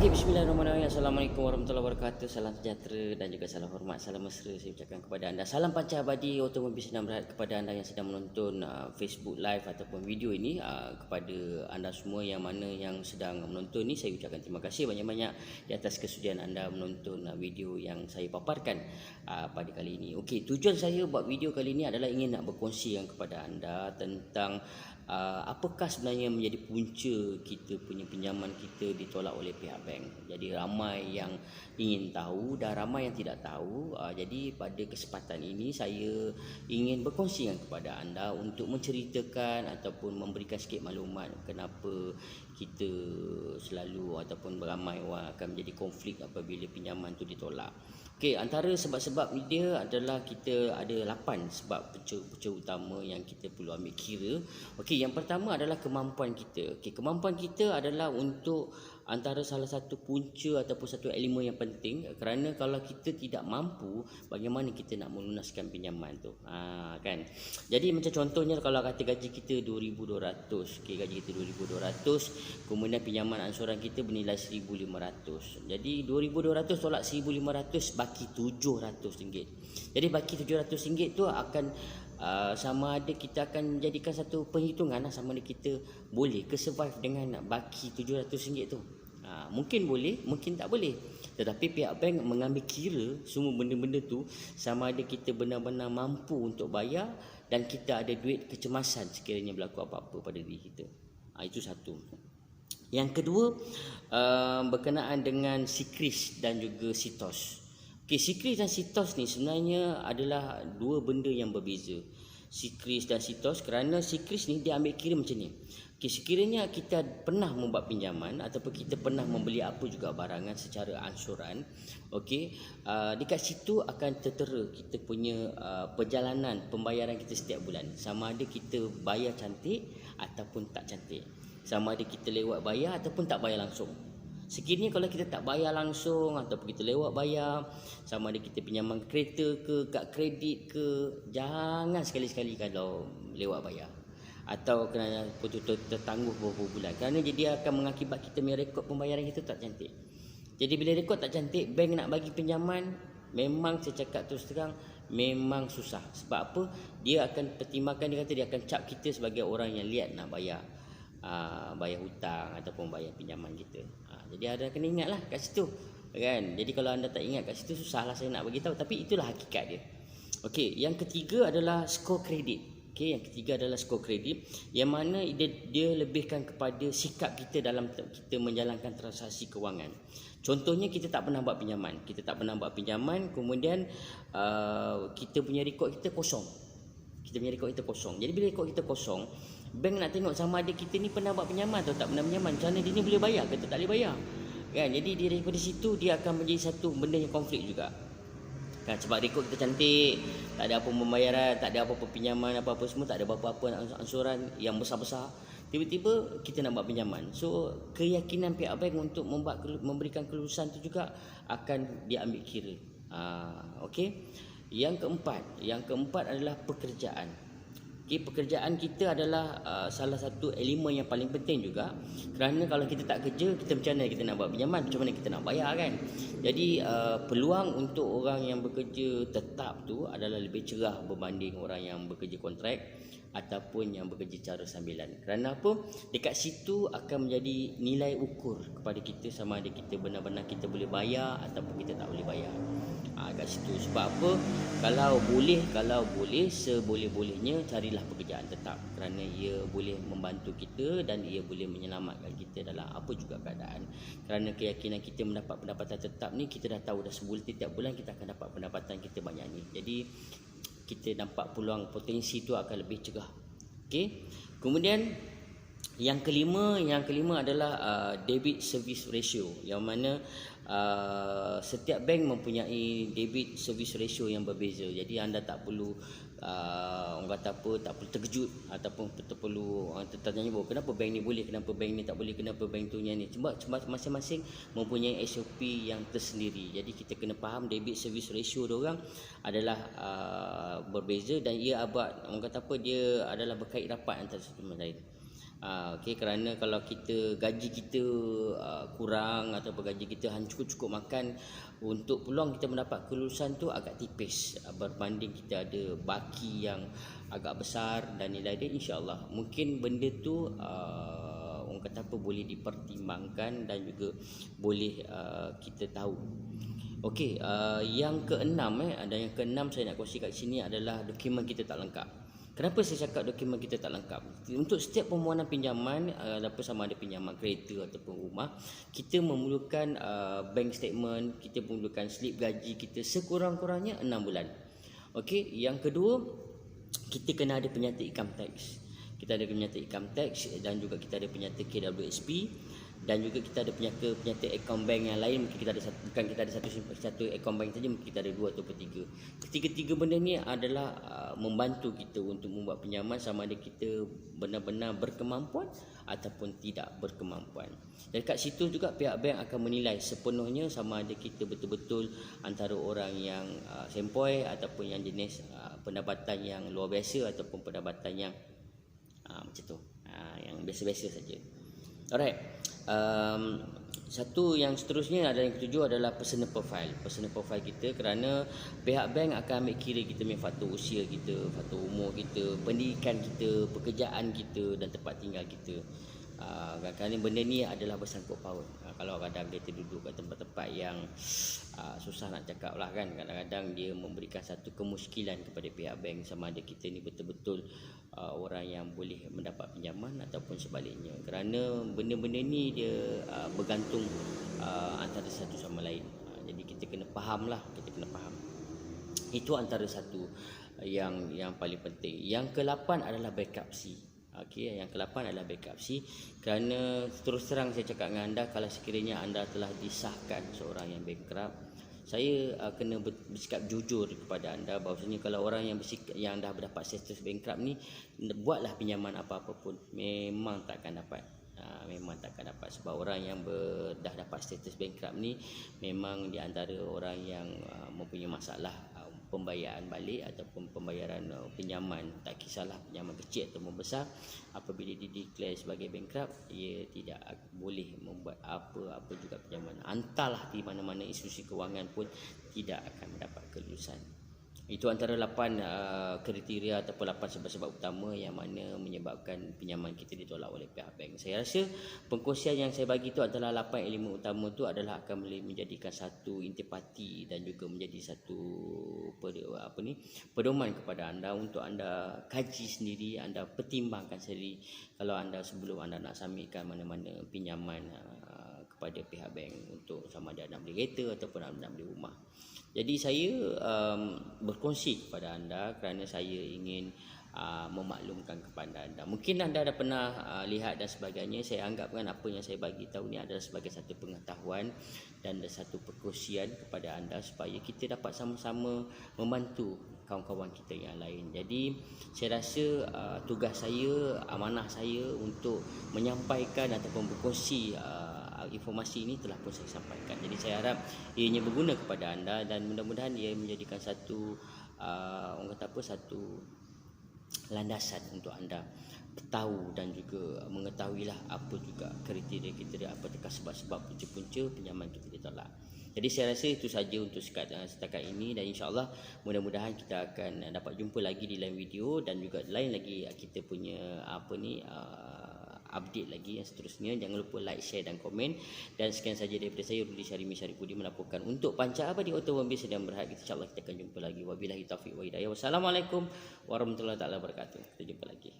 Okey, bismillahirrahmanirrahim. Assalamualaikum warahmatullahi wabarakatuh. Salam sejahtera dan juga salam hormat, salam mesra saya ucapkan kepada anda. Salam panca abadi Otomobil Senang Berat kepada anda yang sedang menonton Facebook Live ataupun video ini. Kepada anda semua yang mana yang sedang menonton ni, saya ucapkan terima kasih banyak-banyak di atas kesudian anda menonton video yang saya paparkan pada kali ini. Okey, tujuan saya buat video kali ini adalah ingin nak berkongsi kepada anda tentang apakah sebenarnya menjadi punca kita punya pinjaman kita ditolak oleh pihak bank. Jadi ramai yang ingin tahu dan ramai yang tidak tahu. Jadi pada kesempatan ini saya ingin berkongsi kepada anda untuk menceritakan ataupun memberikan sikit maklumat kenapa kita selalu ataupun beramai orang akan menjadi konflik apabila pinjaman itu ditolak. Okey, antara sebab-sebab dia adalah kita ada 8 sebab punca utama yang kita perlu ambil kira. Okey, yang pertama adalah kemampuan kita. Okey, kemampuan kita adalah untuk antara salah satu punca ataupun satu elemen yang penting, kerana kalau kita tidak mampu, bagaimana kita nak melunaskan pinjaman tu? Kan. Jadi macam contohnya kalau kata gaji kita 2,200, okey, gaji kita 2,200, kemudian pinjaman ansuran kita bernilai 1,500. Jadi 2,200 tolak 1,500 baki RM700. Jadi baki RM700 tu akan sama ada kita akan jadikan satu perhitungan sama ada kita boleh ke survive dengan baki RM700 tu. Mungkin boleh, mungkin tak boleh. Tetapi pihak bank mengambil kira semua benda-benda tu sama ada kita benar-benar mampu untuk bayar dan kita ada duit kecemasan sekiranya berlaku apa-apa pada diri kita. Itu satu. Yang kedua, berkenaan dengan sikris dan juga sitos. Okey, sikris dan sitos ni sebenarnya adalah dua benda yang berbeza. Sikris dan sitos, kerana sikris ni dia ambil kira macam ni. Okey, sekiranya kita pernah membuat pinjaman ataupun kita pernah membeli apa juga barangan secara ansuran, okey, dekat situ akan tertera kita punya perjalanan pembayaran kita setiap bulan. Sama ada kita bayar cantik ataupun tak cantik. Sama ada kita lewat bayar ataupun tak bayar langsung. Sekiranya kalau kita tak bayar langsung ataupun kita lewat bayar, sama ada kita pinjaman kereta ke, kad kredit ke, jangan sekali-sekali kalau lewat bayar atau kena tertangguh beberapa bulan, kerana dia akan mengakibat kita punya rekod pembayaran kita tak cantik. Jadi bila rekod tak cantik, bank nak bagi pinjaman memang saya cakap terus terang memang susah. Sebab apa? Dia akan pertimbangkan, dia kata dia akan cap kita sebagai orang yang liat nak bayar hutang ataupun bayar pinjaman kita. Jadi anda kena ingatlah kat situ, kan. Jadi kalau anda tak ingat kat situ, susahlah saya nak bagi tahu, tapi itulah hakikat dia. Okey, yang ketiga adalah skor kredit. Okey, yang ketiga adalah skor kredit, yang mana dia lebihkan kepada sikap kita dalam kita menjalankan transaksi kewangan. Contohnya kita tak pernah buat pinjaman, kemudian kita punya rekod kita kosong. Jadi bila rekod kita kosong, bank nak tengok sama ada kita ni pernah buat pinjaman atau tak pernah pinjaman. Macam mana dia ni boleh bayar ke tak boleh bayar, kan. Jadi daripada situ dia akan menjadi satu benda yang konflik juga, kan. Sebab rekod kita cantik, tak ada apa pembayaran, tak ada apa-apa pinjaman, apa-apa semua, tak ada apa-apa ansuran yang besar-besar, tiba-tiba kita nak buat pinjaman. So keyakinan pihak bank untuk memberikan kelulusan tu juga akan diambil kira. Okey. Yang keempat adalah pekerjaan. Okey, pekerjaan kita adalah salah satu elemen yang paling penting juga, kerana kalau kita tak kerja, kita macam mana kita nak buat pinjaman, macam mana kita nak bayar, kan. Jadi peluang untuk orang yang bekerja tetap tu adalah lebih cerah berbanding orang yang bekerja kontrak ataupun yang bekerja cara sambilan. Kerana apa? Dekat situ akan menjadi nilai ukur kepada kita sama ada kita benar-benar kita boleh bayar ataupun kita tak boleh bayar. Kat situ. Sebab apa? Kalau boleh seboleh-bolehnya carilah pekerjaan tetap, kerana ia boleh membantu kita dan ia boleh menyelamatkan kita dalam apa juga keadaan. Kerana keyakinan kita mendapat pendapatan tetap ni, kita dah tahu dah setiap bulan kita akan dapat pendapatan kita banyak ni. Jadi kita nampak peluang potensi tu akan lebih cerah. Okey. Kemudian yang kelima adalah debit service ratio, yang mana setiap bank mempunyai debit service ratio yang berbeza. Jadi anda tak perlu orang kata apa, tak perlu terkejut ataupun perlu tertanya bahawa kenapa bank ni boleh, kenapa bank ni tak boleh, kenapa bank tu ni. Sebab masing-masing mempunyai SOP yang tersendiri. Jadi kita kena faham debit service ratio diorang adalah berbeza, dan ia orang kata apa, dia adalah berkait rapat antara satu sama lain. Okey, kerana kalau kita gaji kita kurang atau gaji kita hanya cukup makan, untuk peluang kita mendapat kelulusan tu agak tipis berbanding kita ada baki yang agak besar dan nilai dia, insya-Allah mungkin benda tu orang kata apa, boleh dipertimbangkan dan juga boleh kita tahu. Okey, yang keenam dan yang keenam saya nak kongsi kat sini adalah dokumen kita tak lengkap. Kenapa saya cakap dokumen kita tak lengkap? Untuk setiap permohonan pinjaman, sama ada pinjaman kereta ataupun rumah, kita memerlukan bank statement, kita memerlukan slip gaji kita sekurang-kurangnya 6 bulan. Okey, yang kedua, kita kena ada penyata income tax. Kita ada penyata income tax dan juga kita ada penyata KWSP, dan juga kita ada penyata account bank yang lain. Mungkin kita ada bukan kita ada satu account bank saja, mungkin kita ada 2 atau 3. Ketiga-tiga benda ni adalah membantu kita untuk membuat pinjaman sama ada kita benar-benar berkemampuan ataupun tidak berkemampuan. Dan kat situ juga pihak bank akan menilai sepenuhnya sama ada kita betul-betul antara orang yang sempoi ataupun yang jenis pendapatan yang luar biasa ataupun pendapatan yang macam tu, yang biasa-biasa saja. Alright. Satu yang seterusnya adalah yang ketujuh adalah personal profile. Personal profile kita, kerana pihak bank akan ambil kira kita punya faktor usia kita, faktor umur kita, pendidikan kita, pekerjaan kita dan tempat tinggal kita. Kadang-kadang benda ni adalah bersangkut paut. Kalau kadang dia duduk kat tempat-tempat yang susah nak cakap lah kan, kadang-kadang dia memberikan satu kemuskilan kepada pihak bank sama ada kita ni betul-betul orang yang boleh mendapat pinjaman ataupun sebaliknya. Kerana benda-benda ni dia bergantung antara satu sama lain. Jadi kita kena faham lah, kita kena faham. Itu antara satu yang paling penting. Yang ke-8 adalah bankruptcy. Okey, yang ke-8 adalah bankruptcy. Kerana terus terang saya cakap dengan anda, kalau sekiranya anda telah disahkan seorang yang bankrupt, saya kena bersikap jujur kepada anda bahawasanya kalau orang yang dah berdapat status bankrupt ni, buatlah pinjaman apa-apa pun, memang takkan dapat. Memang takkan dapat, sebab orang yang dah dapat status bankrupt ni memang di antara orang yang mempunyai masalah pembayaran balik ataupun pembayaran pinjaman. Tak kisahlah pinjaman kecil atau besar, apabila dia declare sebagai bankrupt, ia tidak boleh membuat apa-apa juga pinjaman. Entahlah di mana-mana institusi kewangan pun tidak akan mendapat kelulusan. Itu antara 8 kriteria ataupun 8 sebab-sebab utama yang mana menyebabkan pinjaman kita ditolak oleh pihak bank. Saya rasa pengkongsian yang saya bagi itu adalah 8 elemen utama itu adalah akan boleh menjadikan satu intipati dan juga menjadi satu pedoman kepada anda untuk anda kaji sendiri, anda pertimbangkan sendiri kalau anda sebelum anda nak submitkan mana-mana pinjaman kepada pihak bank untuk sama ada nak beli kereta ataupun nak beli rumah. Jadi saya berkongsi kepada anda kerana saya ingin memaklumkan kepada anda. Mungkin anda dah pernah lihat dan sebagainya. Saya anggapkan apa yang saya bagi tahu ni adalah sebagai satu pengetahuan dan satu perkongsian kepada anda supaya kita dapat sama-sama membantu kawan-kawan kita yang lain. Jadi saya rasa tugas saya, amanah saya untuk menyampaikan ataupun berkongsi informasi ini telah pun saya sampaikan. Jadi saya harap ianya berguna kepada anda dan mudah-mudahan ia menjadikan satu orang kata apa, satu landasan untuk anda tahu dan juga mengetahuilah apa juga kriteria-kriteria, apakah sebab-sebab punca-punca pinjaman kita ditolak. Jadi saya rasa itu saja untuk setakat ini, dan insya-Allah mudah-mudahan kita akan dapat jumpa lagi di lain video dan juga lain lagi kita punya update lagi yang seterusnya. Jangan lupa like, share dan komen. Dan sekian saja daripada saya, Rudi Syarimi Syarifudi, melaporkan untuk Panca Abadi Automobil Sedan Berhad. InsyaAllah kita akan jumpa lagi. Wabillahi taufiq wa hidayah. Wassalamualaikum warahmatullahi wabarakatuh. Kita jumpa lagi.